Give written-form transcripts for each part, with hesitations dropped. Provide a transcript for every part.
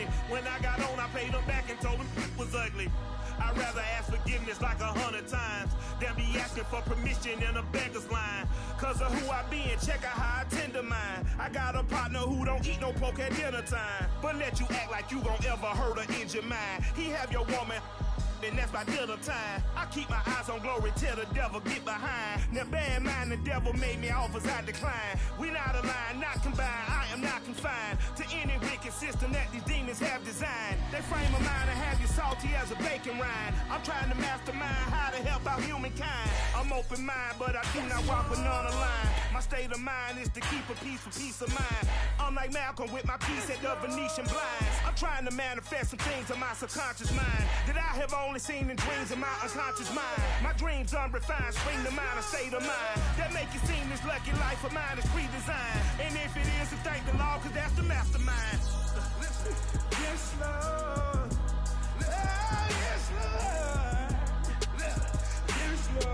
money. When I got on, I paid them back and told them it was ugly. I'd rather ask forgiveness like 100 times than be asking for permission in a beggar's line. Cause of who I be and check out how I tender mine. I got a partner who don't eat no pork at dinner time, but let you act like you gon' ever hurt or injure mine. He have your woman, and that's by dinner time. I keep my eyes on glory till the devil get behind. Now bear in mind the devil made me offers I decline. We not aligned, not combined, I am not confined to any wicked system that these demons have designed. They frame a mind and have you salty as a bacon rind. I'm trying to mastermind how to help out humankind. I'm open mind, but I do not walk with none aligned. My state of mind is to keep a peace for peace of mind. I'm like Malcolm with my piece at the Venetian blinds. I'm trying to manifest some things in my subconscious mind that I have only seen in dreams in my unconscious mind. My dreams unrefined, spring to mind, a state of mind that make it seem this lucky life of mine is pre-designed. And if it is, then thank the Lord, cause that's the mastermind. Yes, Lord. Yes, Lord. Yes, Lord.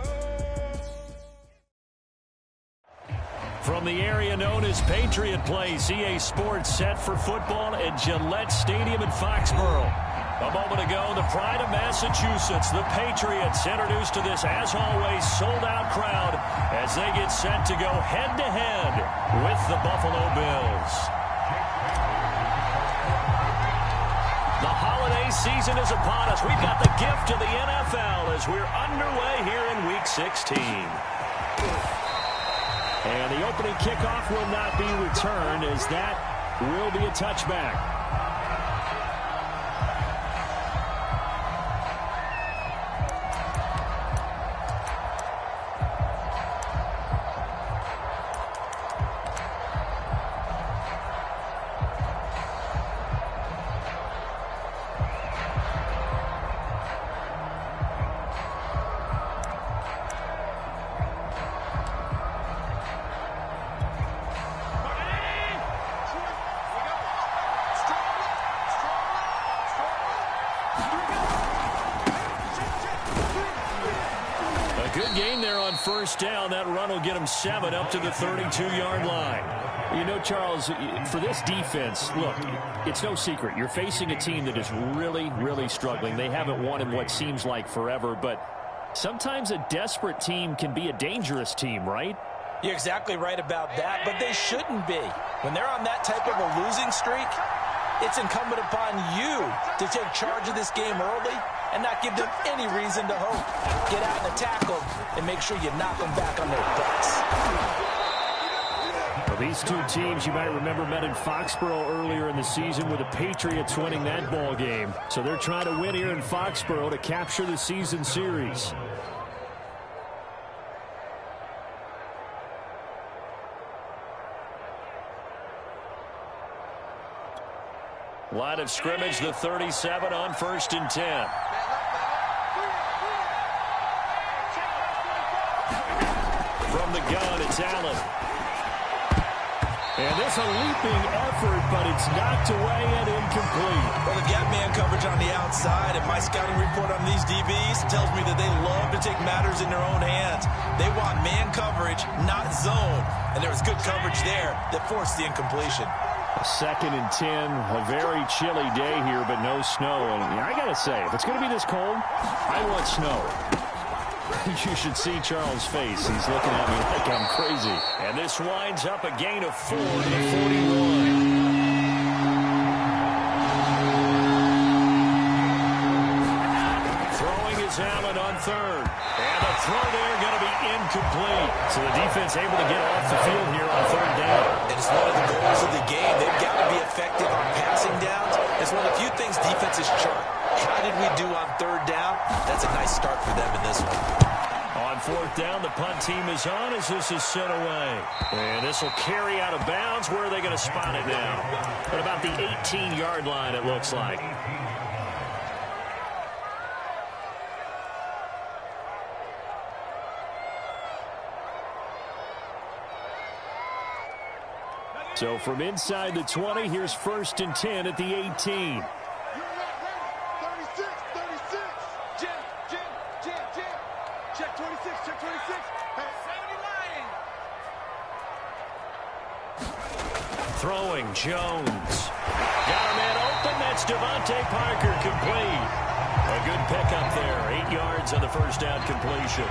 From the area known as Patriot Place, EA Sports set for football at Gillette Stadium in Foxborough. A moment ago, the pride of Massachusetts, the Patriots, introduced to this, as always, sold-out crowd as they get set to go head-to-head with the Buffalo Bills. The holiday season is upon us. We've got the gift of the NFL as we're underway here in Week 16. And the opening kickoff will not be returned, as that will be a touchback. Good game there on first down. That run will get them 7 up to the 32-yard line. You know, Charles, for this defense, look, it's no secret. You're facing a team that is really, really struggling. They haven't won in what seems like forever, but sometimes a desperate team can be a dangerous team, right? You're exactly right about that, but they shouldn't be. When they're on that type of a losing streak, it's incumbent upon you to take charge of this game early and not give them any reason to hope. Get out and attack them and make sure you knock them back on their butts. Well, these two teams, you might remember, met in Foxborough earlier in the season with the Patriots winning that ball game. So they're trying to win here in Foxborough to capture the season series. Line of scrimmage, the 37 on 1st and 10. From the gun, it's Allen. And this a leaping effort, but it's knocked away and incomplete. Well, they've got man coverage on the outside, and my scouting report on these DBs tells me that they love to take matters in their own hands. They want man coverage, not zone. And there was good coverage there that forced the incompletion. 2nd and 10, a very chilly day here, but no snow. And I got to say, if it's going to be this cold, I want snow. You should see Charles' face. He's looking at me like I'm crazy. And this winds up a gain of 4 to the 41. Throwing is Allen on 3rd. And the throw there going to be incomplete. So the defense able to get off the field here on 3rd down. And it's one of the goals of the game. They've got to be effective on passing downs. It's one of the few things defenses chart. How did we do on 3rd down? That's a nice start for them in this one. On 4th down, the punt team is on as this is sent away. And this will carry out of bounds. Where are they going to spot it now? At about the 18-yard line, it looks like. So from inside the 20, here's 1st and 10 at the 18. 36, 36. Jim. Check 26, check 26. Hey, 70 line. Throwing, Jones. Got a man open, that's It's Devontae Parker complete. A good pickup there. 8 yards on the first down completion.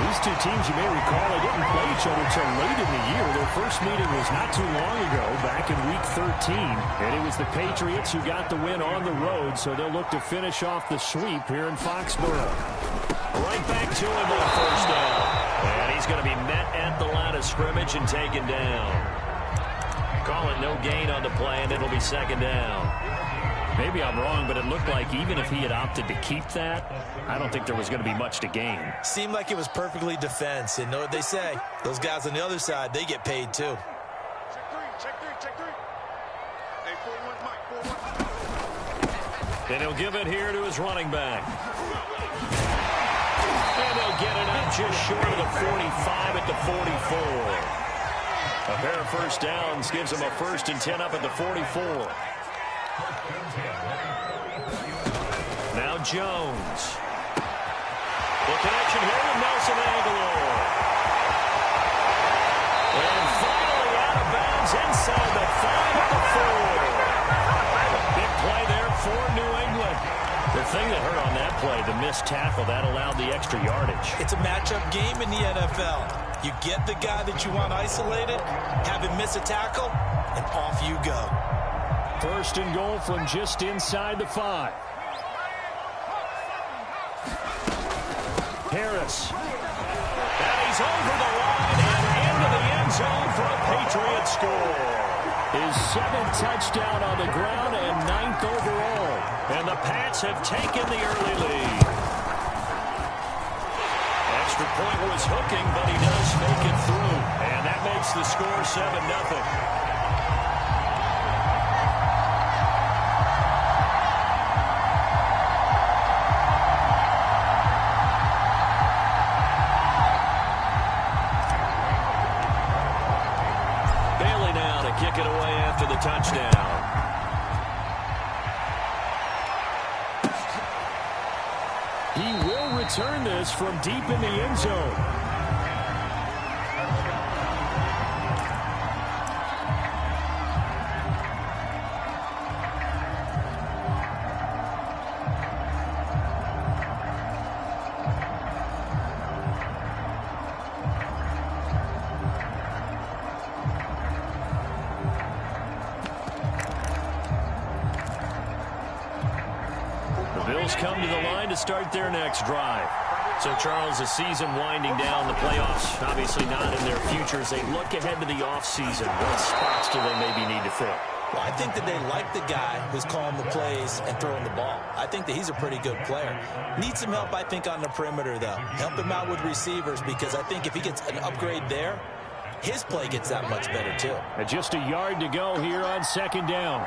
These two teams, you may recall, they didn't play each other until late in the year. Their first meeting was not too long ago, back in Week 13. And it was the Patriots who got the win on the road, so they'll look to finish off the sweep here in Foxborough. Right back to him on first down. And he's going to be met at the line of scrimmage and taken down. Call it no gain on the play, and it'll be second down. Maybe I'm wrong, but it looked like even if he had opted to keep that, I don't think there was going to be much to gain. Seemed like it was perfectly defense. And know what they say? Those guys on the other side, they get paid too. Check three. Hey, 4-1, Mike, 4-1. And he'll give it here to his running back. And they'll get it up just short of the 45 at the 44. A pair of first downs gives them a 1st and 10 up at the 44. Now Jones. The connection here with Nelson Aguilar. And finally out of bounds inside the 5 at the 4. Big play there for New England. The thing that hurt on that play, the missed tackle, that allowed the extra yardage. It's a matchup game in the NFL. You get the guy that you want isolated, have him miss a tackle, and off you go. 1st and goal from just inside the 5. Harris. And he's over the line and into the end zone for a Patriot score. His 7th touchdown on the ground and 9th overall. And the Pats have taken the early lead. Extra point was hooking, but he does make it through. And that makes the score 7-0. Kick it away after the touchdown. He will return this from deep in the end zone. Come to the line to start their next drive. So, Charles, the season winding down, the playoffs obviously not in their futures. They look ahead to the offseason. What spots do they maybe need to fill? Well, I think that they like the guy who's calling the plays and throwing the ball. I think that he's a pretty good player. Needs some help, I think, on the perimeter, though. Help him out with receivers, because I think if he gets an upgrade there, his play gets that much better, too. And just a yard to go here on 2nd down.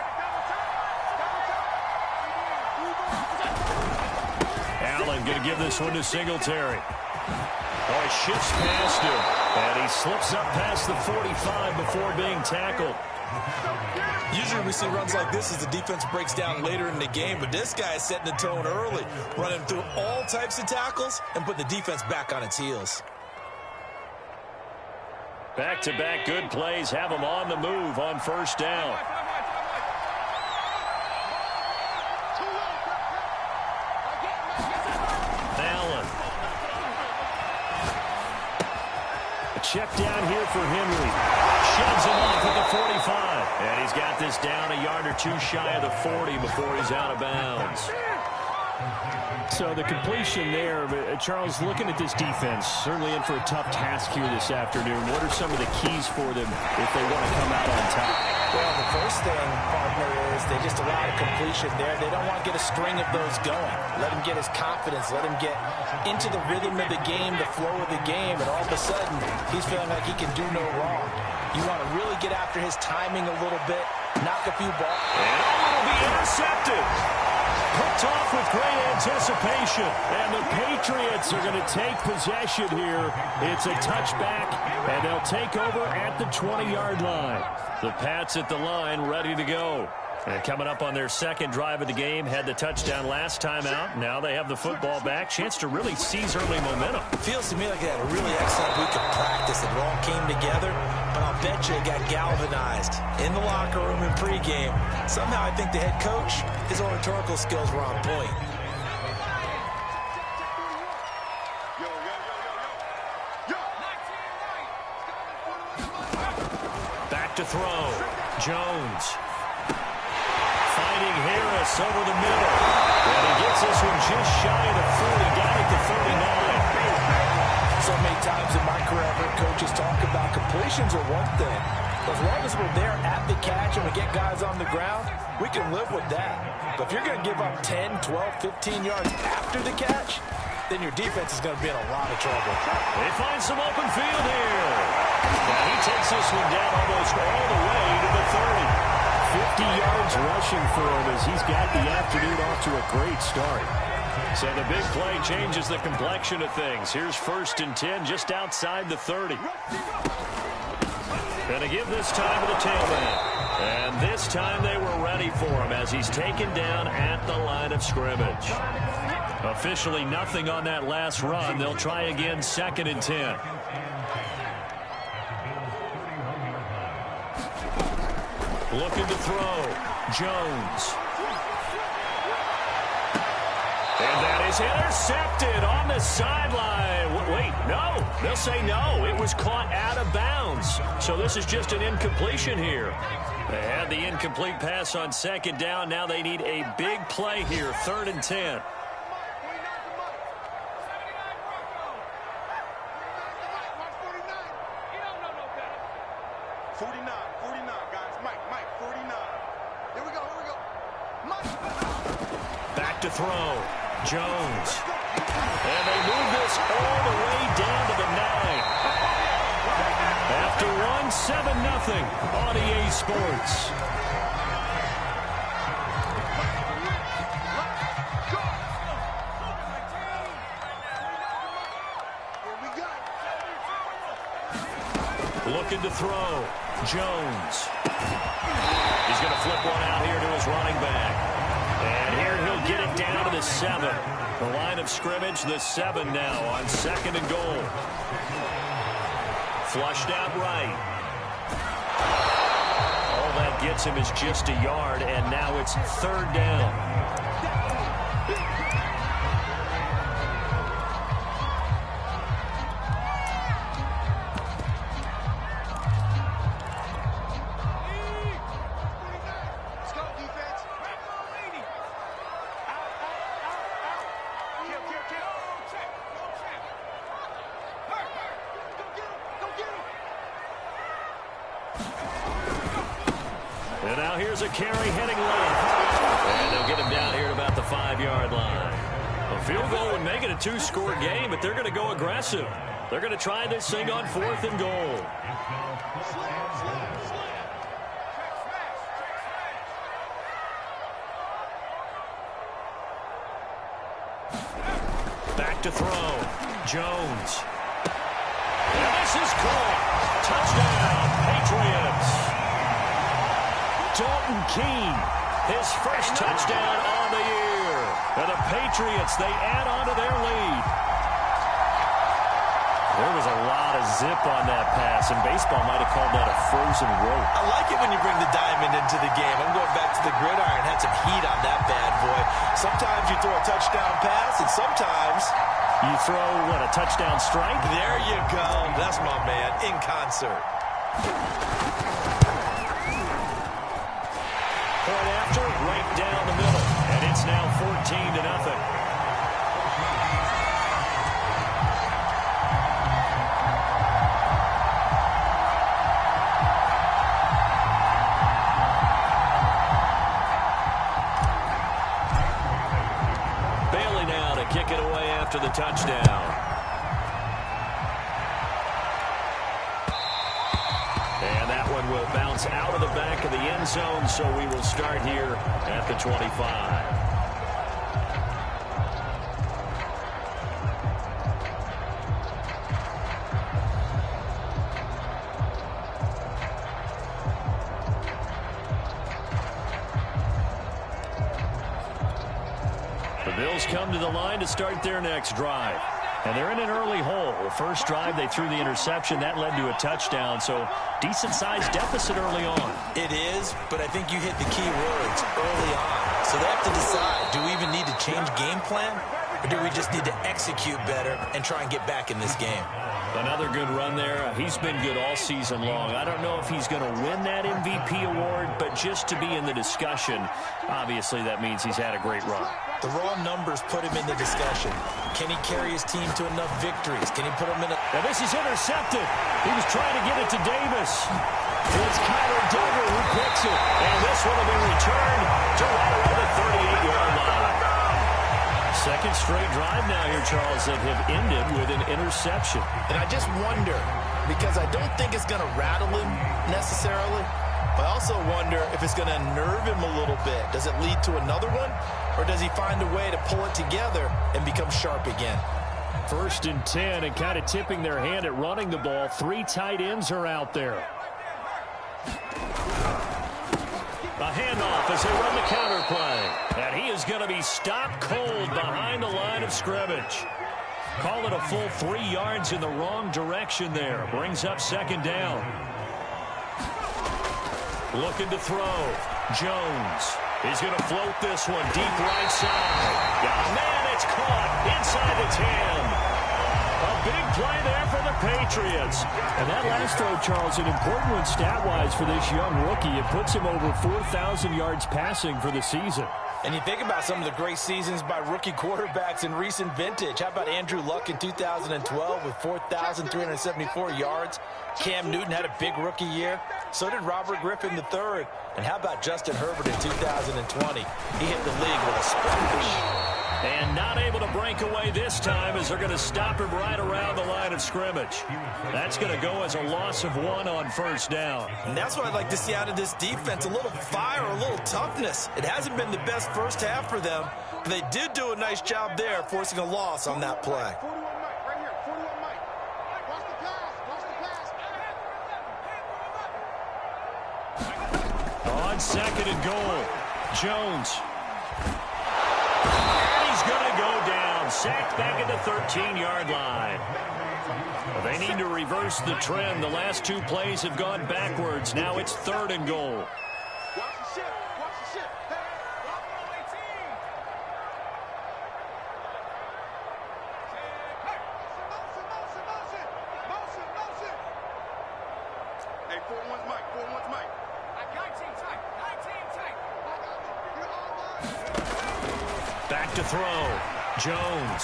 Allen going to give this one to Singletary. Oh, he shifts past him. And he slips up past the 45 before being tackled. Usually we see runs like this as the defense breaks down later in the game, but this guy is setting the tone early, running through all types of tackles and put the defense back on its heels. Back-to-back good plays have them on the move on 1st down. Allen. A check down here for Henry. Shoves him off at the 45. And he's got this down a yard or two shy of the 40 before he's out of bounds. So the completion there, Charles, looking at this defense, certainly in for a tough task here this afternoon. What are some of the keys for them if they want to come out on top? Well, the first thing, partner, is they just allow a completion there. They don't want to get a string of those going. Let him get his confidence. Let him get into the rhythm of the game, the flow of the game, and all of a sudden, he's feeling like he can do no wrong. You want to really get after his timing a little bit, knock a few balls. And it'll be intercepted. Picked off with great anticipation. And the Patriots are going to take possession here. It's a touchback, and they'll take over at the 20-yard line. The Pats at the line, ready to go. And coming up on their second drive of the game, had the touchdown last time out. Now they have the football back. Chance to really seize early momentum. Feels to me like they had a really excellent week of practice. It all came together, but I'll bet you it got galvanized in the locker room in pregame. Somehow I think the head coach, his oratorical skills were on point. Back to throw. Jones. Finding Harris over the middle. And he gets this one just shy of the 40, down at the 39. So many times in my career, I've heard coaches talk about completions are one thing. As long as we're there at the catch and we get guys on the ground, we can live with that. But if you're going to give up 10, 12, 15 yards after the catch, then your defense is going to be in a lot of trouble. They find some open field here. Now he takes this one down almost all the way to the 30. 50 yards rushing for him as he's got the afternoon off to a great start. So the big play changes the complexion of things. Here's 1st and 10 just outside the 30. Going to give this time to the tailback. And this time they were ready for him as he's taken down at the line of scrimmage. Officially nothing on that last run. They'll try again 2nd and 10. Looking to throw. Jones. And that is intercepted on the sideline. Wait, no. They'll say no. It was caught out of bounds. So this is just an incompletion here. They had the incomplete pass on 2nd down. Now they need a big play here. 3rd and 10. To throw. Jones. And they move this all the way down to the 9. After 7-0 on EA Sports. Looking to throw. Jones. He's going to flip one out here to his running back. And here he'll get it down to the 7. The line of scrimmage, the 7 now on 2nd and goal. Flushed out right. All that gets him is just a yard, and now it's 3rd down. And now here's a carry heading left. And they'll get him down here at about the 5-yard line. A field goal would make it a 2-score game, but they're going to go aggressive. They're going to try this thing on 4th and goal. Back to throw. Jones. And this is caught. Touchdown, Patriots. Dalton Keene, his first touchdown on the year. And the Patriots, they add on to their lead. There was a lot of zip on that pass, and baseball might have called that a frozen rope. I like it when you bring the diamond into the game. I'm going back to the gridiron. Had some heat on that bad boy. Sometimes you throw a touchdown pass, and sometimes you throw, what, a touchdown strike? There you go. That's my man, in concert. Point after, right down the middle. And it's now 14-0. Bailey now to kick it away after the touchdown. And that one will bounce out of the back of the end zone, so we will start here at the 25. Bills come to the line to start their next drive. And they're in an early hole. The first drive, they threw the interception. That led to a touchdown, so decent-sized deficit early on. It is, but I think you hit the key words early on. So they have to decide, do we even need to change game plan, or do we just need to execute better and try and get back in this game? Another good run there. He's been good all season long. I don't know if he's going to win that MVP award, but just to be in the discussion, obviously that means he's had a great run. The raw numbers put him in the discussion. Can he carry his team to enough victories? Can he put him in a... Now this is intercepted. He was trying to get it to Davis. It's Kyler Duggar who picks it. And this one will be returned to right around the 38-yard line. Second straight drive now here, Charles, that have ended with an interception. And I just wonder, because I don't think it's going to rattle him necessarily, but I also wonder if it's going to unnerve him a little bit. Does it lead to another one, or does he find a way to pull it together and become sharp again? 1st and 10, and kind of tipping their hand at running the ball. 3 tight ends are out there. A handoff as they run the counter play. And he is going to be stopped cold behind the line of scrimmage. Call it a full 3 yards in the wrong direction there. Brings up 2nd down. Looking to throw. Jones. He's going to float this one deep right side. Oh, man, it's caught inside the 10. A big play there for the Patriots. And that last throw, Charles, an important one stat-wise for this young rookie. It puts him over 4,000 yards passing for the season. And you think about some of the great seasons by rookie quarterbacks in recent vintage. How about Andrew Luck in 2012 with 4,374 yards? Cam Newton had a big rookie year. So did Robert Griffin III. And how about Justin Herbert in 2020? He hit the league with a splash. And not able to break away this time as they're going to stop him right around the line of scrimmage. That's going to go as a loss of 1 on 1st down. And that's what I'd like to see out of this defense, a little fire, a little toughness. It hasn't been the best first half for them, but they did do a nice job there forcing a loss on that play. 41 Mike, right here, 41 Mike. Watch the pass, On 2nd and goal, Jones. Going to go down, sacked back at the 13-yard line. Well, they need to reverse the trend. The last 2 plays have gone backwards. Now it's 3rd and goal. Watch the ship, watch the ship. Motion. Hey, 4-1's Mike, 4-1's Mike. I got team tight, Back to throw. Jones.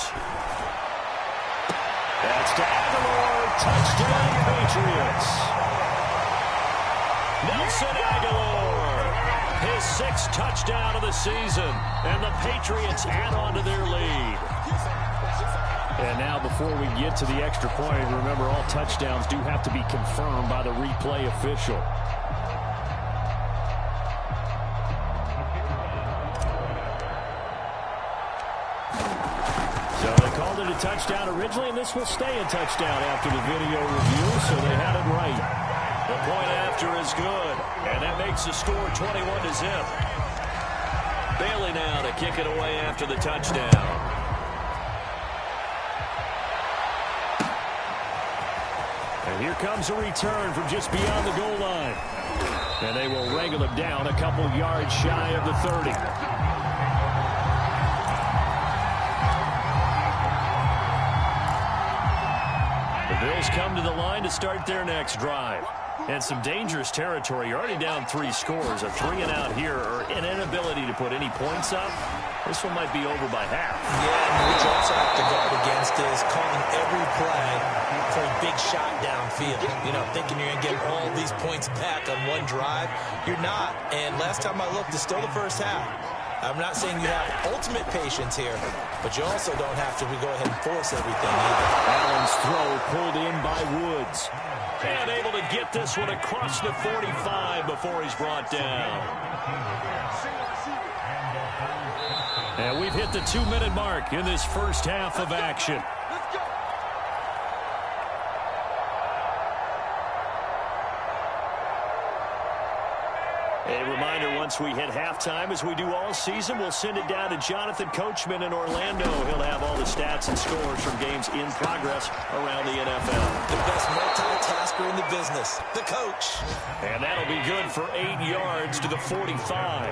That's to Aguilar. Touchdown, Patriots. Nelson Aguilar. His 6th touchdown of the season. And the Patriots add on to their lead. And now before we get to the extra point, remember all touchdowns do have to be confirmed by the replay official. Touchdown originally, and this will stay a touchdown after the video review, so they had it right. The point after is good, and that makes the score 21-0. Bailey now to kick it away after the touchdown. And here comes a return from just beyond the goal line. And they will wrangle him down a couple yards shy of the 30. Bills come to the line to start their next drive. And some dangerous territory. You're already down 3 scores. A 3-and-out here, or an inability to put any points up. This one might be over by half. Yeah, and what you also have to guard against is calling every play for a big shot downfield. You know, thinking you're going to get all these points back on one drive. You're not. And last time I looked, it's still the first half. I'm not saying you have ultimate patience here, but you also don't have to go ahead and force everything either. Allen's throw pulled in by Woods. And able to get this one across the 45 before he's brought down. And we've hit the 2-minute mark in this first half of action. A reminder once we hit halftime, as we do all season, we'll send it down to Jonathan Coachman in Orlando. He'll have all the stats and scores from games in progress around the NFL. The best multitasker in the business, the coach. And that'll be good for 8 yards to the 45.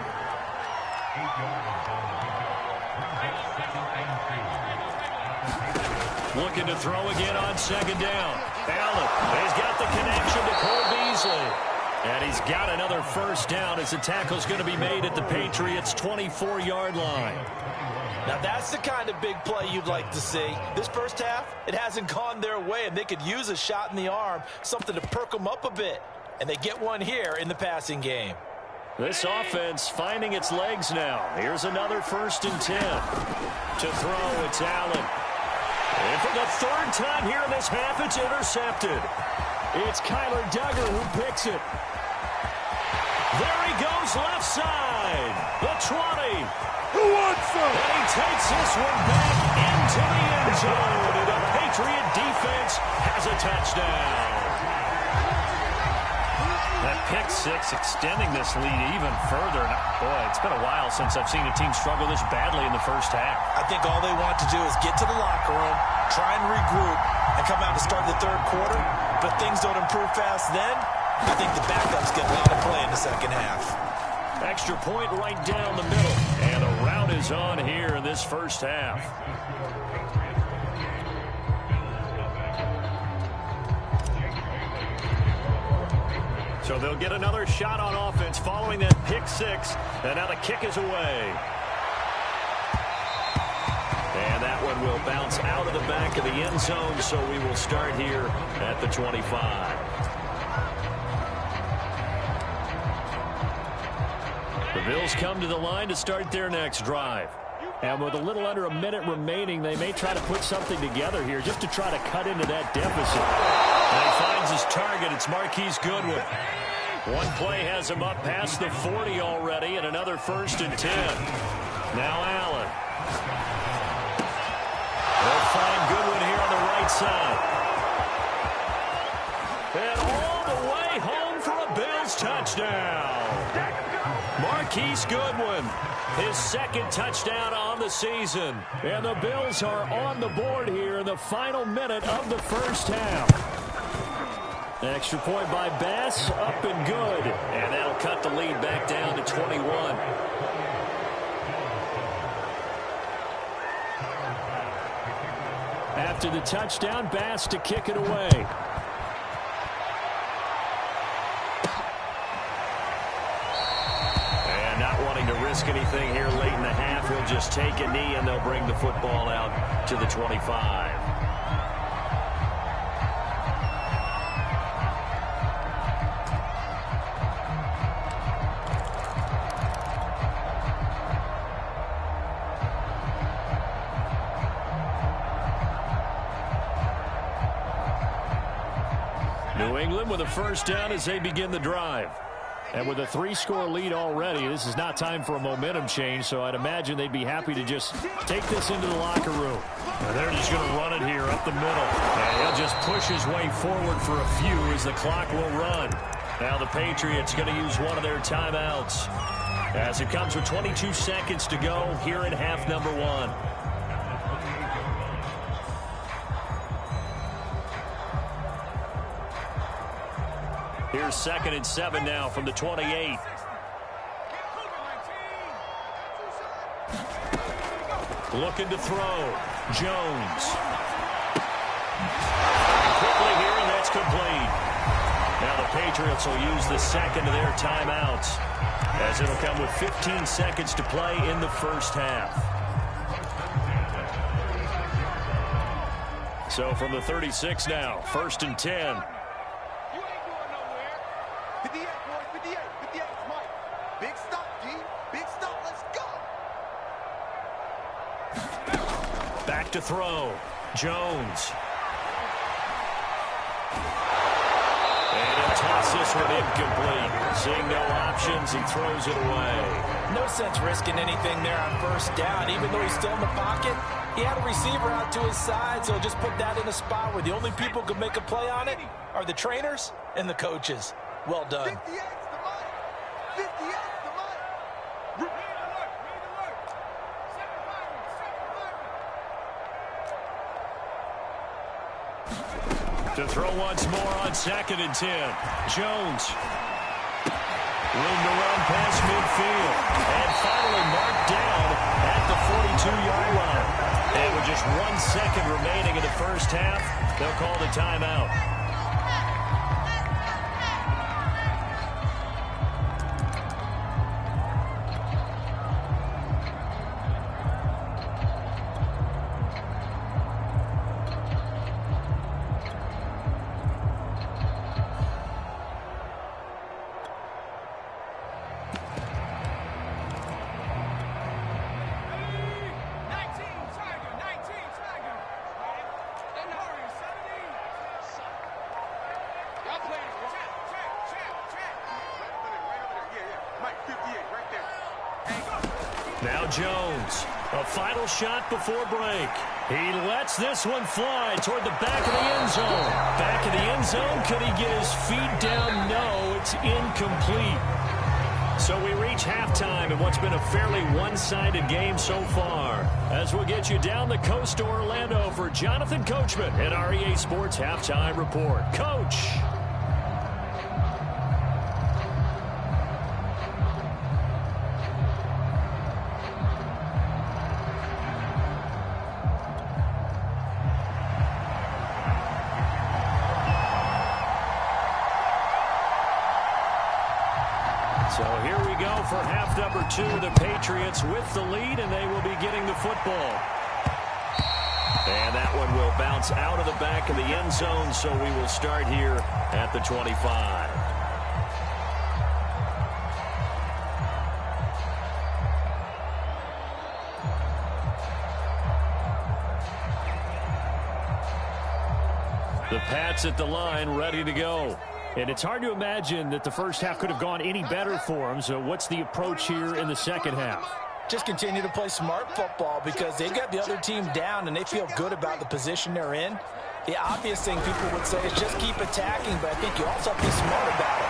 Looking to throw again on second down. Allen, he's got the connection to Cole Beasley. And he's got another first down as the tackle's going to be made at the Patriots' 24-yard line. Now that's the kind of big play you'd like to see. This first half, it hasn't gone their way, and they could use a shot in the arm, something to perk them up a bit. And they get one here in the passing game. This offense finding its legs now. Here's another 1st and 10. To throw, it's Allen. And for the 3rd time here in this half, it's intercepted. It's Kyler Duggar who picks it. There he goes left side. The 20. Who wants some? And he takes this one back into the end zone. And the Patriot defense has a touchdown. That pick six extending this lead even further. Boy, it's been a while since I've seen a team struggle this badly in the first half. I think all they want to do is get to the locker room, try and regroup, and come out to start the 3rd quarter. But things don't improve fast then. I think the backups get a lot of play in the second half. Extra point right down the middle. And a rout is on here in this first half. So they'll get another shot on offense following that pick six. And now the kick is away. And that one will bounce out of the back of the end zone. So we will start here at the 25. The Bills come to the line to start their next drive. And with a little under a minute remaining, they may try to put something together here just to try to cut into that deficit. And he finds his target. It's Marquise Goodwin. One play has him up past the 40 already, and another 1st and 10. Now Allen. They'll find Goodwin here on the right side. And all the way home for a Bills touchdown. Marquise Goodwin, his 2nd touchdown on the season. And the Bills are on the board here in the final minute of the first half. Extra point by Bass, up and good. And that'll cut the lead back down to 21. After the touchdown, Bass to kick it away. And not wanting to risk anything here late in the half, he'll just take a knee and they'll bring the football out to the 25. New England with a first down as they begin the drive. And with a 3-score lead already, this is not time for a momentum change, so I'd imagine they'd be happy to just take this into the locker room. And they're just going to run it here up the middle. And he'll just push his way forward for a few as the clock will run. Now the Patriots going to use one of their timeouts as it comes with 22 seconds to go here in half number 1. Here's 2nd and 7 now from the 28. Looking to throw. Jones. Quickly here, and that's complete. Now the Patriots will use the 2nd of their timeouts as it'll come with 15 seconds to play in the first half. So from the 36 now, 1st and 10. 58, boys, 58, 58, Mike. Big stop, G. Big stop, let's go. Back to throw. Jones. And he'll toss this one incomplete. Seeing no options, he throws it away. No sense risking anything there on 1st down. Even though he's still in the pocket, he had a receiver out to his side, so just put that in a spot where the only people who can make a play on it are the trainers and the coaches. Well done. 58's the Mike. 58's the Mike. To throw once more on 2nd and 10. Jones. Room to run past midfield. And finally marked down at the 42-yard line. And with just 1 second remaining in the first half, they'll call the timeout. Now Jones, a final shot before break. He lets this one fly toward the back of the end zone. Back of the end zone, could he get his feet down? No, it's incomplete. So we reach halftime in what's been a fairly one-sided game so far. As we'll get you down the coast to Orlando for Jonathan Coachman at our EA Sports Halftime Report. Coach. So here we go for half number 2. The Patriots with the lead, and they will be getting the football. And that one will bounce out of the back of the end zone, so we will start here at the 25. The Pats at the line, ready to go. And it's hard to imagine that the first half could have gone any better for them. So what's the approach here in the second half? Just continue to play smart football because they've got the other team down and they feel good about the position they're in. The obvious thing people would say is just keep attacking, but I think you also have to be smart about it.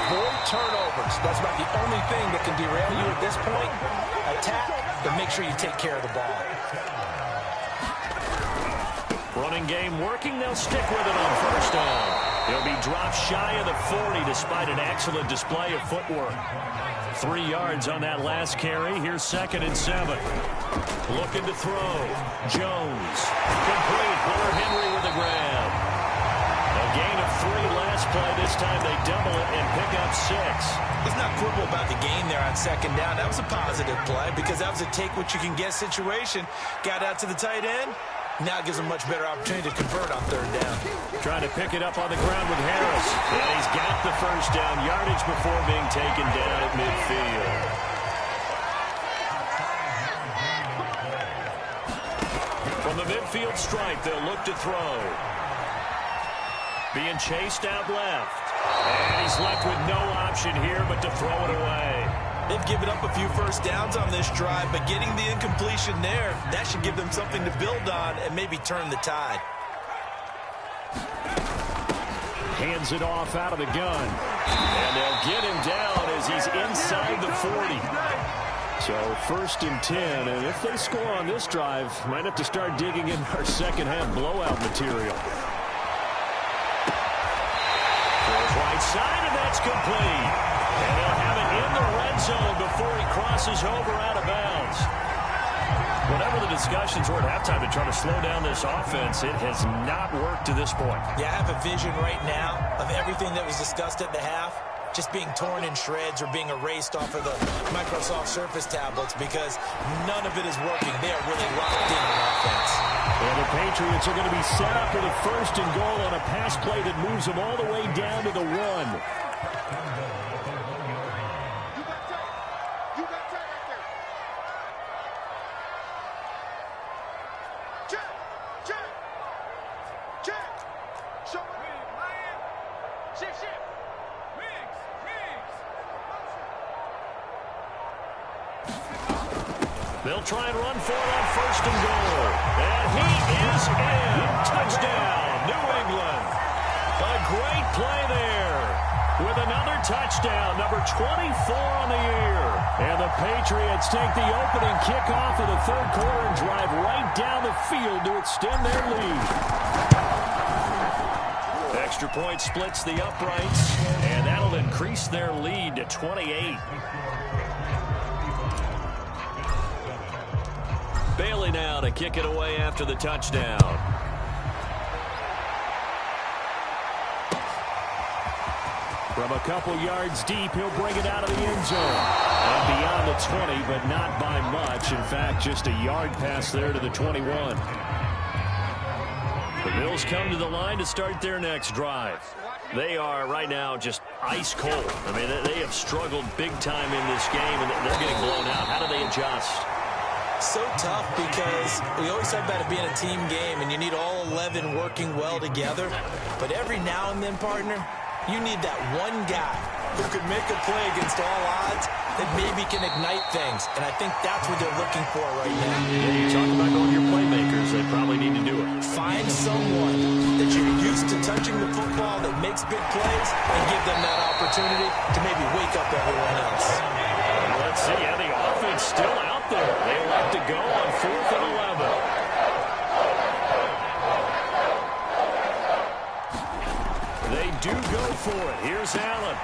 Avoid turnovers. That's about the only thing that can derail you at this point. Attack, but make sure you take care of the ball. Running game working. They'll stick with it on first down. He'll be dropped shy of the 40 despite an excellent display of footwork. 3 yards on that last carry. Here's 2nd and 7. Looking to throw. Jones. Complete. Hunter Henry with a grab. A gain of 3 last play. This time they double it and pick up 6. Let's not quibble about the gain there on 2nd down. That was a positive play because that was a take-what-you-can-get situation. Got out to the tight end. Now it gives them a much better opportunity to convert on 3rd down. Trying to pick it up on the ground with Harris. And he's got the first down yardage before being taken down at midfield. From the midfield stripe, they'll look to throw. Being chased out left. And he's left with no option here but to throw it away. They've given up a few first downs on this drive, but getting the incompletion there, that should give them something to build on and maybe turn the tide. Hands it off out of the gun. And they'll get him down as he's inside the 40. So 1st and 10, and if they score on this drive, might have to start digging in our second half blowout material. Throws right side, and that's complete. And they'll have it in the red zone before he crosses over out of bounds. Whatever the discussions were at halftime to try to slow down this offense, it has not worked to this point. Yeah, I have a vision right now of everything that was discussed at the half just being torn in shreds or being erased off of the Microsoft Surface tablets because none of it is working. They are really locked in on offense. And the Patriots are going to be set up for the 1st and goal on a pass play that moves them all the way down to the 1. They'll try and run for it on 1st and goal. And he is in. Touchdown, New England. A great play there with another touchdown, number 24 on the year. And the Patriots take the opening kickoff of the 3rd quarter and drive right down the field to extend their lead. Extra point splits the uprights, and that'll increase their lead to 28. Bailey now to kick it away after the touchdown. From a couple yards deep, he'll bring it out of the end zone. And beyond the 20, but not by much. In fact, just a yard pass there to the 21. The Bills come to the line to start their next drive. They are right now just ice cold. I mean, they have struggled big time in this game, and they're getting blown out. How do they adjust? So tough because we always talk about it being a team game, and you need all 11 working well together. But every now and then, partner, you need that one guy who could make a play against all odds that maybe can ignite things. And I think that's what they're looking for right now. Yeah, you talk about going your playmakers. They probably need to do it. Find someone that you're used to touching the football that makes big plays and give them that opportunity to maybe wake up everyone else. Let's see. Yeah, the offense still out there. They elect to go on 4th and 11. They do go for it. Here's Allen.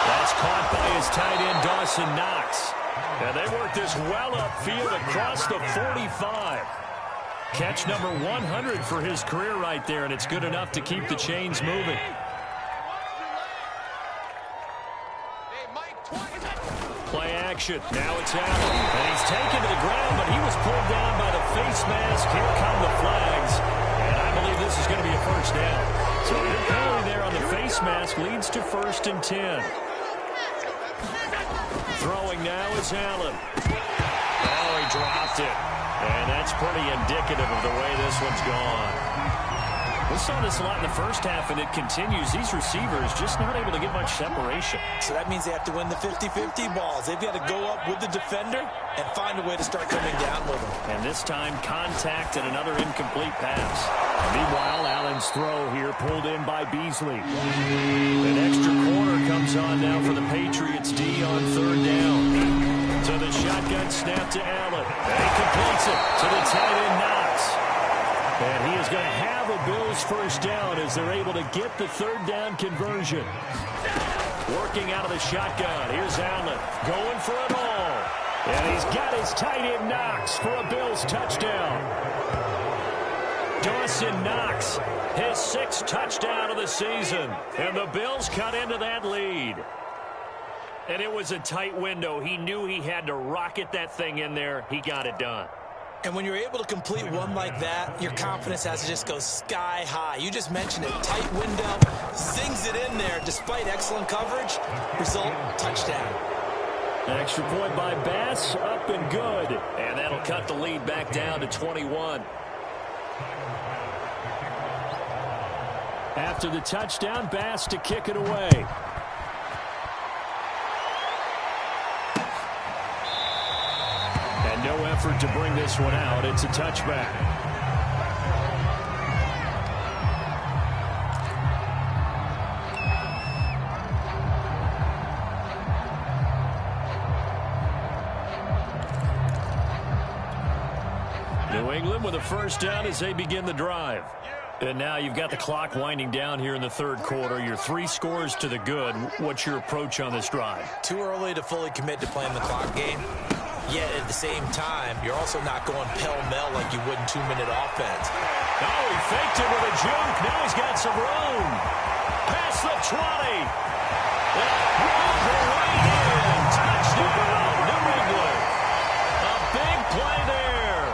That's caught by his tight end, Dawson Knox. And they work this well upfield across the 45. Catch number 100 for his career right there, and it's good enough to keep the chains moving. Play action. Now it's Allen. And he's taken to the ground, but he was pulled down by the face mask. Here come the flags. And I believe this is going to be a first down. So the penalty there on the face mask leads to 1st and 10. Throwing now is Allen. Oh, he dropped it. And that's pretty indicative of the way this one's gone. We saw this a lot in the first half, and it continues. These receivers just not able to get much separation. So that means they have to win the 50-50 balls. They've got to go up with the defender and find a way to start coming down with them. And this time, contact and another incomplete pass. Meanwhile, Allen's throw here pulled in by Beasley. An extra corner comes on now for the Patriots D on 3rd down. So the shotgun snap to Allen. And he completes it to the tight end Knox. And he is going to have a Bills first down as they're able to get the 3rd down conversion. Working out of the shotgun. Here's Allen going for it all. And he's got his tight end Knox for a Bills touchdown. Dawson Knox, his 6th touchdown of the season. And the Bills cut into that lead. And it was a tight window. He knew he had to rocket that thing in there. He got it done. And when you're able to complete one like that, your confidence has to just go sky high. You just mentioned it. Tight window, zings it in there despite excellent coverage. Result, touchdown. An extra point by Bass, up and good. And that'll cut the lead back down to 21. After the touchdown, Bass to kick it away. And no effort to bring this one out. It's a touchback. New England with a first down as they begin the drive. And now you've got the clock winding down here in the 3rd quarter. You're 3 scores to the good. What's your approach on this drive? Too early to fully commit to playing the clock game. Yet at the same time, you're also not going pell-mell like you would in 2-minute offense. Oh, he faked it with a juke. Now he's got some room. Past the 20. Rolled her way in. Touchdown, New England. A big play there.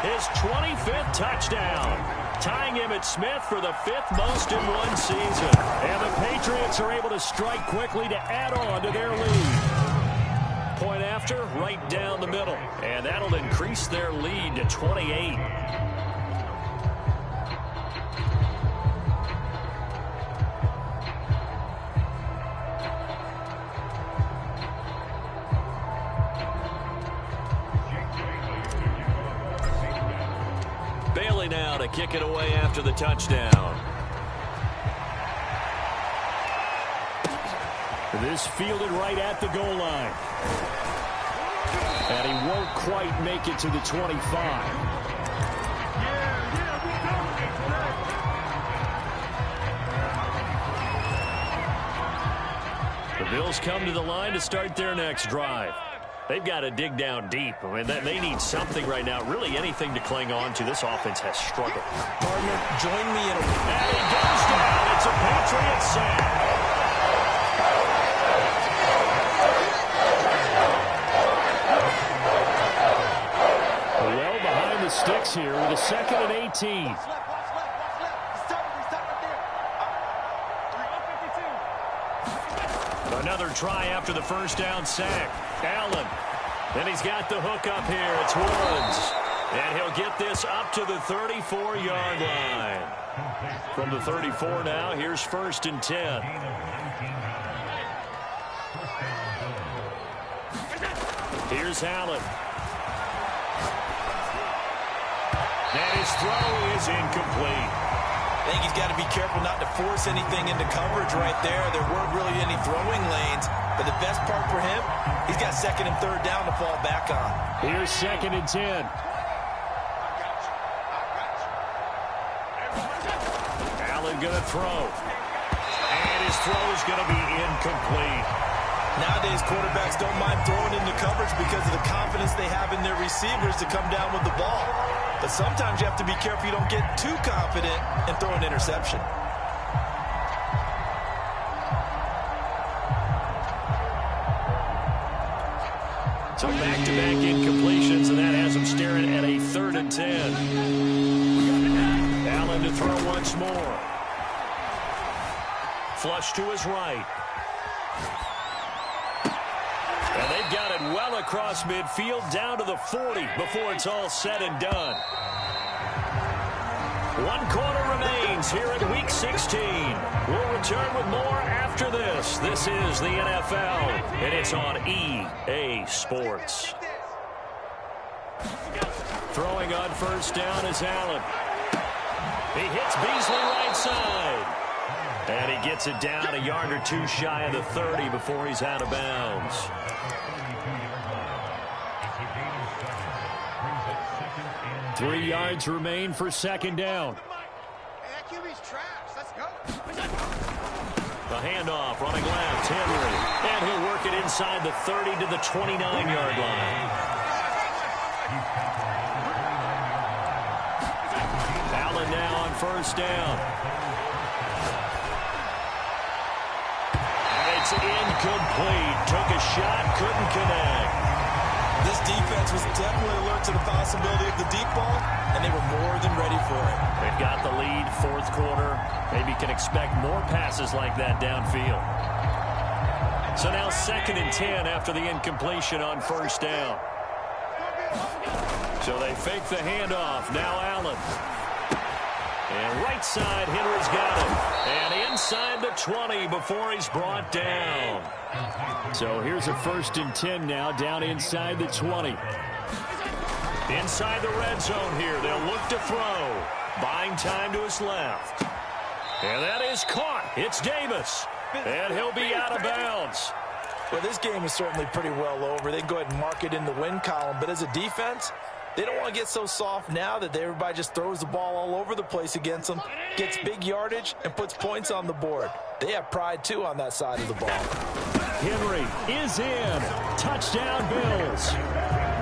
His 25th touchdown. Tying Emmitt Smith for the 5th most in one season. And the Patriots are able to strike quickly to add on to their lead. Point after, right down the middle. And that'll increase their lead to 28. Bailey now to kick it away after the touchdown. This fielded right at the goal line. And he won't quite make it to the 25. Bills come to the line to start their next drive. They've got to dig down deep. I mean, they need something right now, really anything to cling on to. This offense has struggled. Partner, join me in a... And he goes down. It's a Patriot sack. Well behind the sticks here with a 2nd and 18. Another try after the first down sack. Allen. Then he's got the hook up here. It's Woods. And he'll get this up to the 34-yard line. From the 34 now, here's 1st and 10. Here's Allen. And his throw is incomplete. I think he's got to be careful not to force anything into coverage right there. There weren't really any throwing lanes. But the best part for him, he's got 2nd and 3rd down to fall back on. Here's 2nd and 10. Allen going to throw. And his throw is going to be incomplete. Nowadays, quarterbacks don't mind throwing into coverage because of the confidence they have in their receivers to come down with the ball. But sometimes you have to be careful you don't get too confident and throw an interception. So back-to-back incompletions, and that has him staring at a 3rd and 10. Allen to throw once more. Flush to his right. And they've got it well across midfield down to the 40 before it's all said and done. 1 quarter remains here at Week 16. We'll return with more after this. This is the NFL, and it's on EA Sports. Throwing on 1st down is Allen. He hits Beasley right side. And he gets it down a yard or 2 shy of the 30 before he's out of bounds. Three yards remain for 2nd down. The handoff running left, Henry. And he'll work it inside the 30 to the 29-yard line. Allen now on 1st down. It's incomplete. Took a shot, couldn't connect. This defense was definitely alert to the possibility of the deep ball, and they were more than ready for it. They've got the lead, 4th quarter. Maybe can expect more passes like that downfield. So now 2nd and 10 after the incompletion on 1st down. So they fake the handoff. Now Allen. And right side, Henry's got it. And inside the 20 before he's brought down. So here's a 1st and 10 now, down inside the 20. Inside the red zone here, they'll look to throw. Buying time to his left. And that is caught. It's Davis. And he'll be out of bounds. Well, this game is certainly pretty well over. They can go ahead and mark it in the win column. But as a defense, they don't want to get so soft now that everybody just throws the ball all over the place against them, gets big yardage, and puts points on the board. They have pride, too, on that side of the ball. Henry is in. Touchdown, Bills.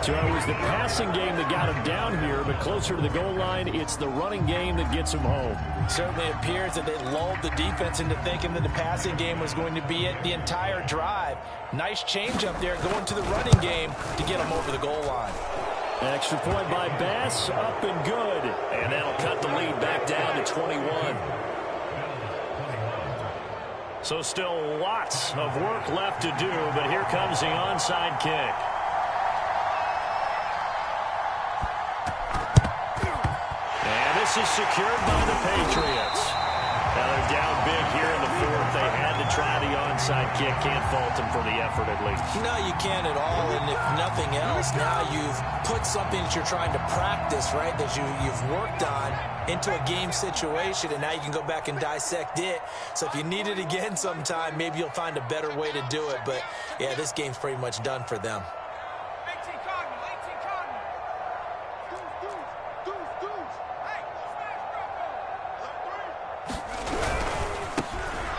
So it was the passing game that got him down here, but closer to the goal line, it's the running game that gets him home. Certainly appears that they lulled the defense into thinking that the passing game was going to be it the entire drive. Nice change up there going to the running game to get him over the goal line. Extra point by Bass, up and good. And that'll cut the lead back down to 21. So still lots of work left to do, but here comes the onside kick. And this is secured by the Patriots. Now they're down big here in the 4th. They had to try the onside kick. Can't fault them for the effort at least. No, you can't at all. And if nothing else, now you've put something that you're trying to practice, right, that you've worked on into a game situation, and now you can go back and dissect it. So if you need it again sometime, maybe you'll find a better way to do it. But, yeah, this game's pretty much done for them.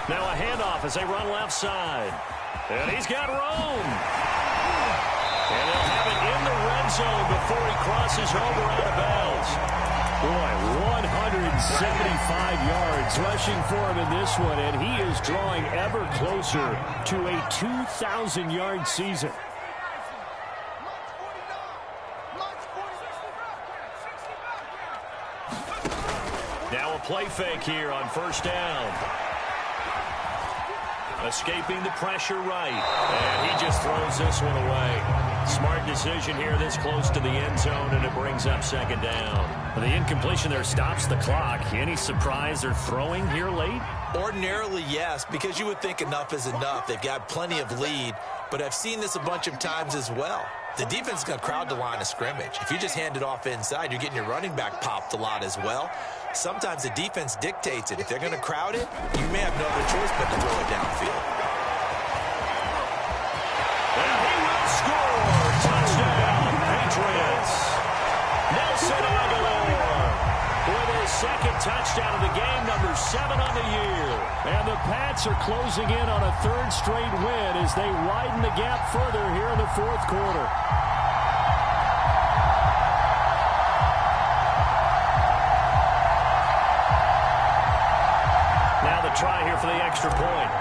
Now a handoff as they run left side. And he's got room. And they'll have it in the red zone before he crosses over out of bounds. Boy, 175 yards rushing for him in this one, and he is drawing ever closer to a 2,000-yard season. Now a play fake here on first down. Escaping the pressure right. And he just throws this one away. Smart decision here this close to the end zone, and it brings up second down. The incompletion there stops the clock. Any surprise they're throwing here late? Ordinarily, yes, because you would think enough is enough. They've got plenty of lead, but I've seen this a bunch of times as well. The defense is going to crowd the line of scrimmage. If you just hand it off inside, you're getting your running back popped a lot as well. Sometimes the defense dictates it. If they're going to crowd it, you may have no other choice but to throw it downfield. And he will score! Touchdown, Patriots! Nelson Aguilar with his second touchdown of the game, number 7 on the year. And the Pats are closing in on a third straight win as they widen the gap further here in the fourth quarter. Now the try here for the extra point.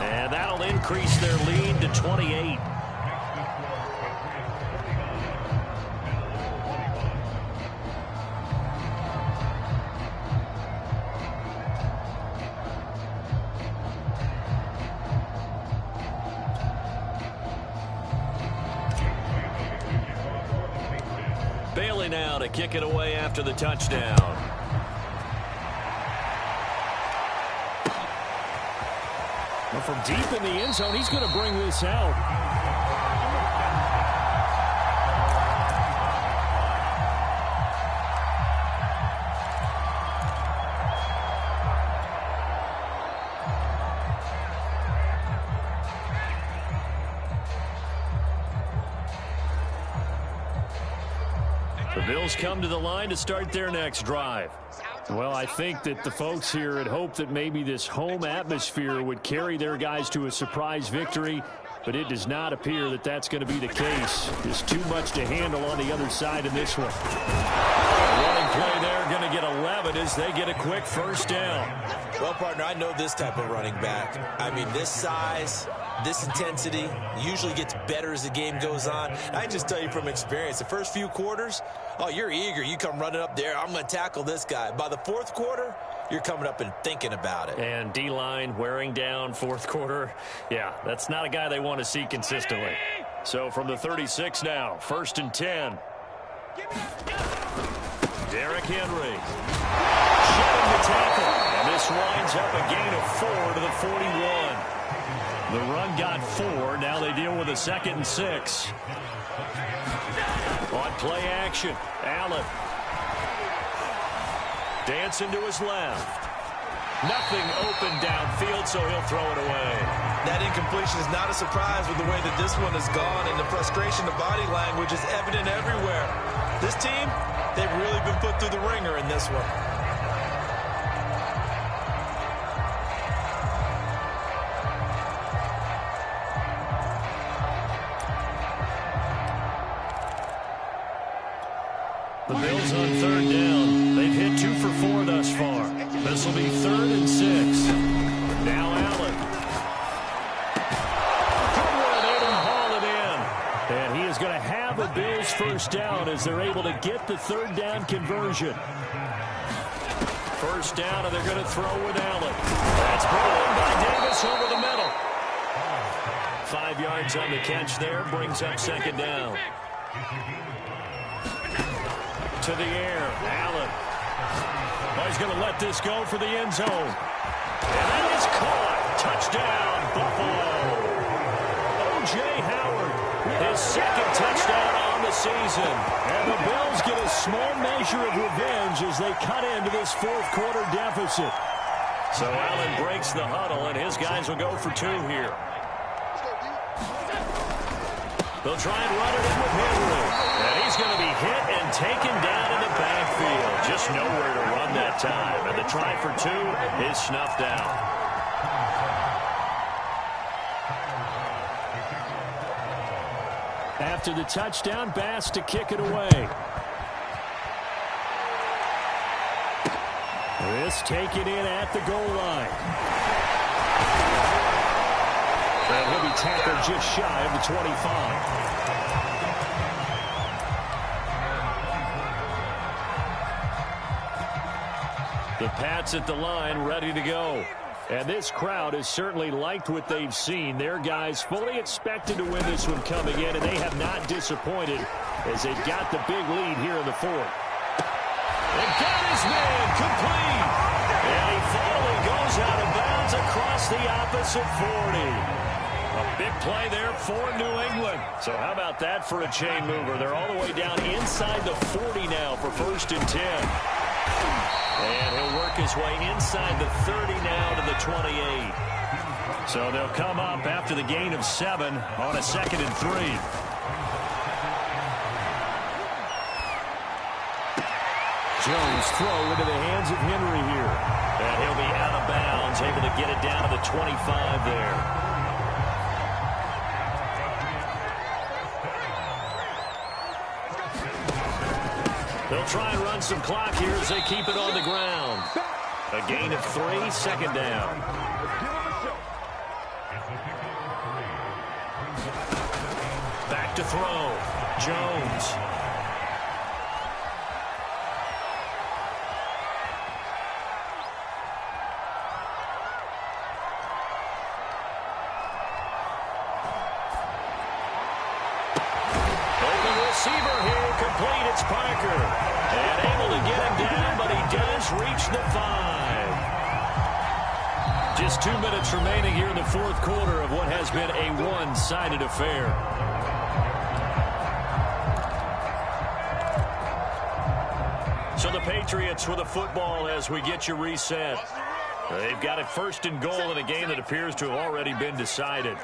And that'll increase their lead to 28. Bailey now to kick it away after the touchdown. Well, from deep in the end zone, he's going to bring this out. The Bills come to the line to start their next drive. Well, I think that the folks here had hoped that maybe this home atmosphere would carry their guys to a surprise victory, but it does not appear that that's going to be the case. There's too much to handle on the other side in this one. Running play there, going to get 11 as they get a quick first down. Well, partner, I know this type of running back. I mean, this size, this intensity usually gets better as the game goes on. I can just tell you from experience, the first few quarters, oh, you're eager. You come running up there, I'm going to tackle this guy. By the fourth quarter, you're coming up and thinking about it. And D-line wearing down fourth quarter. Yeah, that's not a guy they want to see consistently. So from the 36 now, 1st and 10. Derrick Henry. Shedding the tackle. And this winds up a gain of 4 to the 41. The run got 4. Now they deal with a 2nd and 6. On play action, Allen. Dancing to his left. Nothing open downfield, so he'll throw it away. That incompletion is not a surprise with the way that this one has gone, and the frustration, the body language is evident everywhere. This team, they've really been put through the ringer in this one. The Bills on 3rd down. They've hit 2 for 4 thus far. This will be 3rd and 6. Now Allen. Good one, able to haul it in. And he is going to have a Bills first down as they're able to get the 3rd down conversion. First down, and they're going to throw with Allen. That's brought in by Davis over the middle. 5 yards on the catch there, brings up 2nd down. To the air, Allen. Oh, he's going to let this go for the end zone. And that is caught. Touchdown, Buffalo. O.J. Howard, his 2nd touchdown on the season. And the Bills get a small measure of revenge as they cut into this 4th quarter deficit. So Allen breaks the huddle, and his guys will go for 2 here. They'll try and run it in with Henry. And he's going to be hit and taken down in the backfield. Just nowhere to run that time. And the try for 2 is snuffed out. After the touchdown, Bass to kick it away. This taken in at the goal line. And he'll be tackled just shy of the 25. The Pats at the line, ready to go. And this crowd has certainly liked what they've seen. Their guys fully expected to win this one coming in, and they have not disappointed as they've got the big lead here in the 4th. And got his man complete. And he finally goes out of bounds across the opposite 40. A big play there for New England. So how about that for a chain mover? They're all the way down inside the 40 now for 1st and 10. And he'll work his way inside the 30 now to the 28. So they'll come up after the gain of 7 on a 2nd and 3. Jones throw into the hands of Henry here. And he'll be out of bounds, able to get it down to the 25 there. They'll try and run some clock here as they keep it on the ground. A gain of 3, 2nd down. Back to throw. Jones. Receiver here, complete, it's Parker. And able to get him down, but he does reach the 5. Just 2 minutes remaining here in the 4th quarter of what has been a one-sided affair. So the Patriots with the football as we get you reset. They've got it 1st and goal in a game that appears to have already been decided.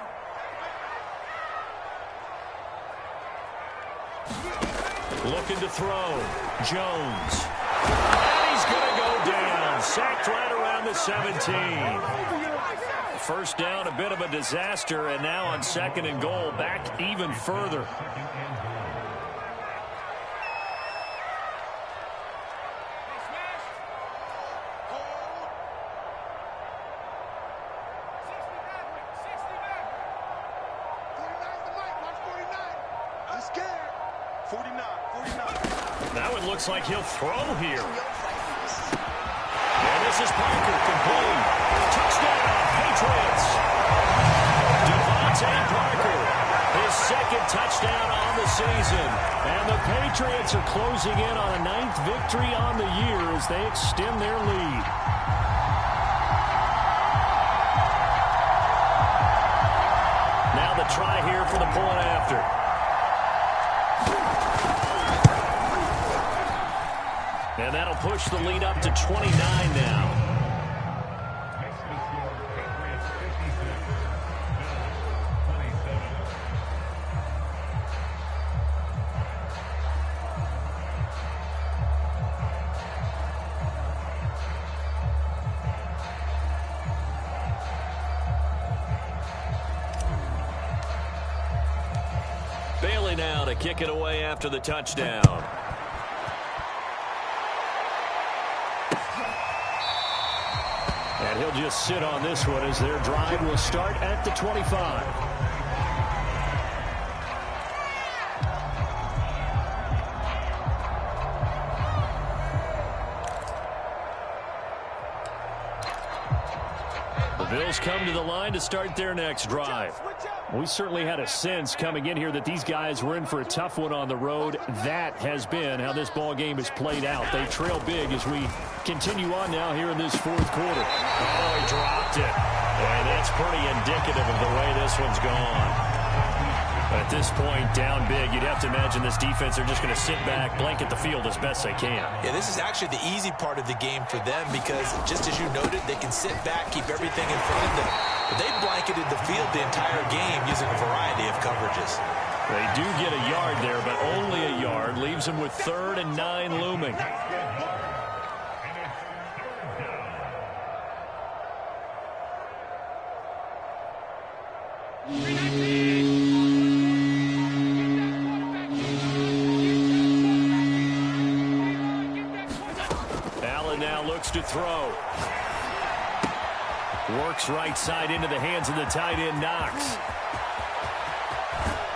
Looking to throw. Jones. And he's going to go down. Sacked right around the 17. 1st down, a bit of a disaster, and now on 2nd and goal, back even further. Looks like he'll throw here. And this is Parker, complete. Touchdown, Patriots. Devontae Parker, his 2nd touchdown on the season. And the Patriots are closing in on a 9th victory on the year as they extend their lead. Now the try here for the point after. And that'll push the lead up to 29 now. Bailey now to kick it away after the touchdown. And he'll just sit on this one as their drive will start at the 25. The Bills come to the line to start their next drive. We certainly had a sense coming in here that these guys were in for a tough one on the road. That has been how this ball game has played out. They trail big as we continue on now here in this 4th quarter. Oh, he dropped it. And that's pretty indicative of the way this one's gone. At this point, down big, you'd have to imagine this defense are just going to sit back, blanket the field as best they can. Yeah, this is actually the easy part of the game for them because, just as you noted, they can sit back, keep everything in front of them. But they blanketed the field the entire game using a variety of coverages. They do get a yard there, but only a yard. Leaves them with 3rd and 9 looming. to throw. Works right side into the hands of the tight end, Knox.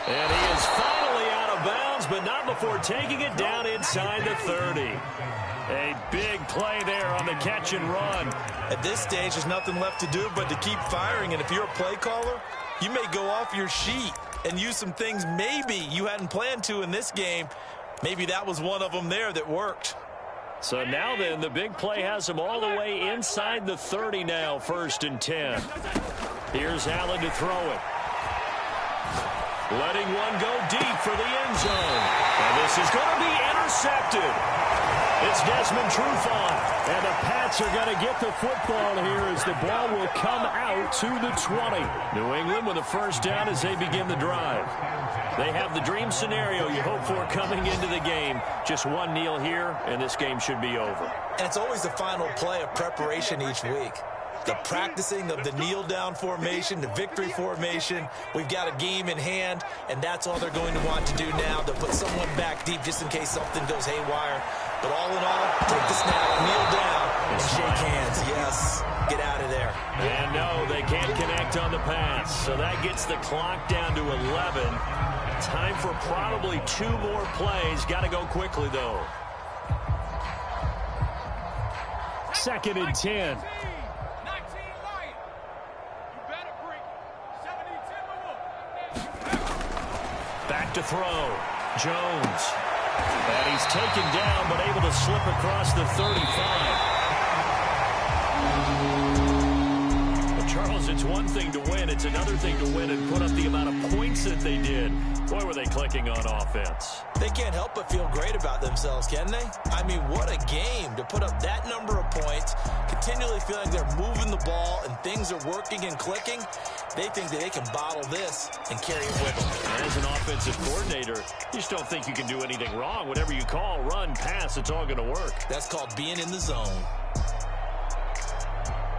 And he is finally out of bounds, but not before taking it down inside the 30. A big play there on the catch and run. At this stage, there's nothing left to do but to keep firing. And if you're a play caller, you may go off your sheet and use some things maybe you hadn't planned to in this game. Maybe that was one of them there that worked. So now then, the big play has him all the way inside the 30 now, 1st and 10. Here's Allen to throw it. Letting one go deep for the end zone. And this is going to be intercepted. It's Desmond Trufant. And the Pats are going to get the football here as the ball will come out to the 20. New England with a first down as they begin the drive. They have the dream scenario you hope for coming into the game. Just one kneel here, and this game should be over. And it's always the final play of preparation each week. The practicing of the kneel-down formation, the victory formation. We've got a game in hand, and that's all they're going to want to do now, to put someone back deep just in case something goes haywire. But all in all, take the snap, kneel down, and shake hands. Yes, get out of there. And no, they can't connect on the pass. So that gets the clock down to 11. Time for probably 2 more plays. Got to go quickly, though. 2nd and 10. Back to throw. Jones. And he's taken down, but able to slip across the 35. Well, Charles, it's one thing to win. It's another thing to win and put up the amount of points that they did. Boy, were they clicking on offense. They can't help but feel great about themselves, can they? I mean, what a game to put up that number of points, continually feeling they're moving the ball and things are working and clicking. They think that they can bottle this and carry it with them. As an offensive coordinator, you just don't think you can do anything wrong. Whatever you call, run, pass, it's all going to work. That's called being in the zone.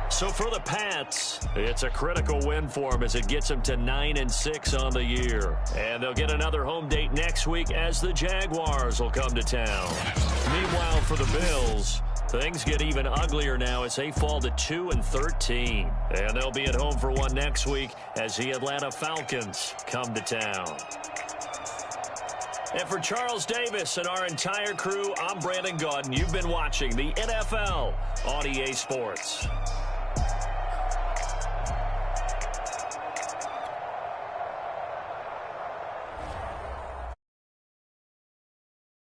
So for the Pats, it's a critical win for them as it gets them to 9-6 on the year. And they'll get another home date next week as the Jaguars will come to town. Meanwhile, for the Bills, things get even uglier now as they fall to 2-13. And they'll be at home for one next week as the Atlanta Falcons come to town. And for Charles Davis and our entire crew, I'm Brandon Gaudin. You've been watching the NFL on EA Sports.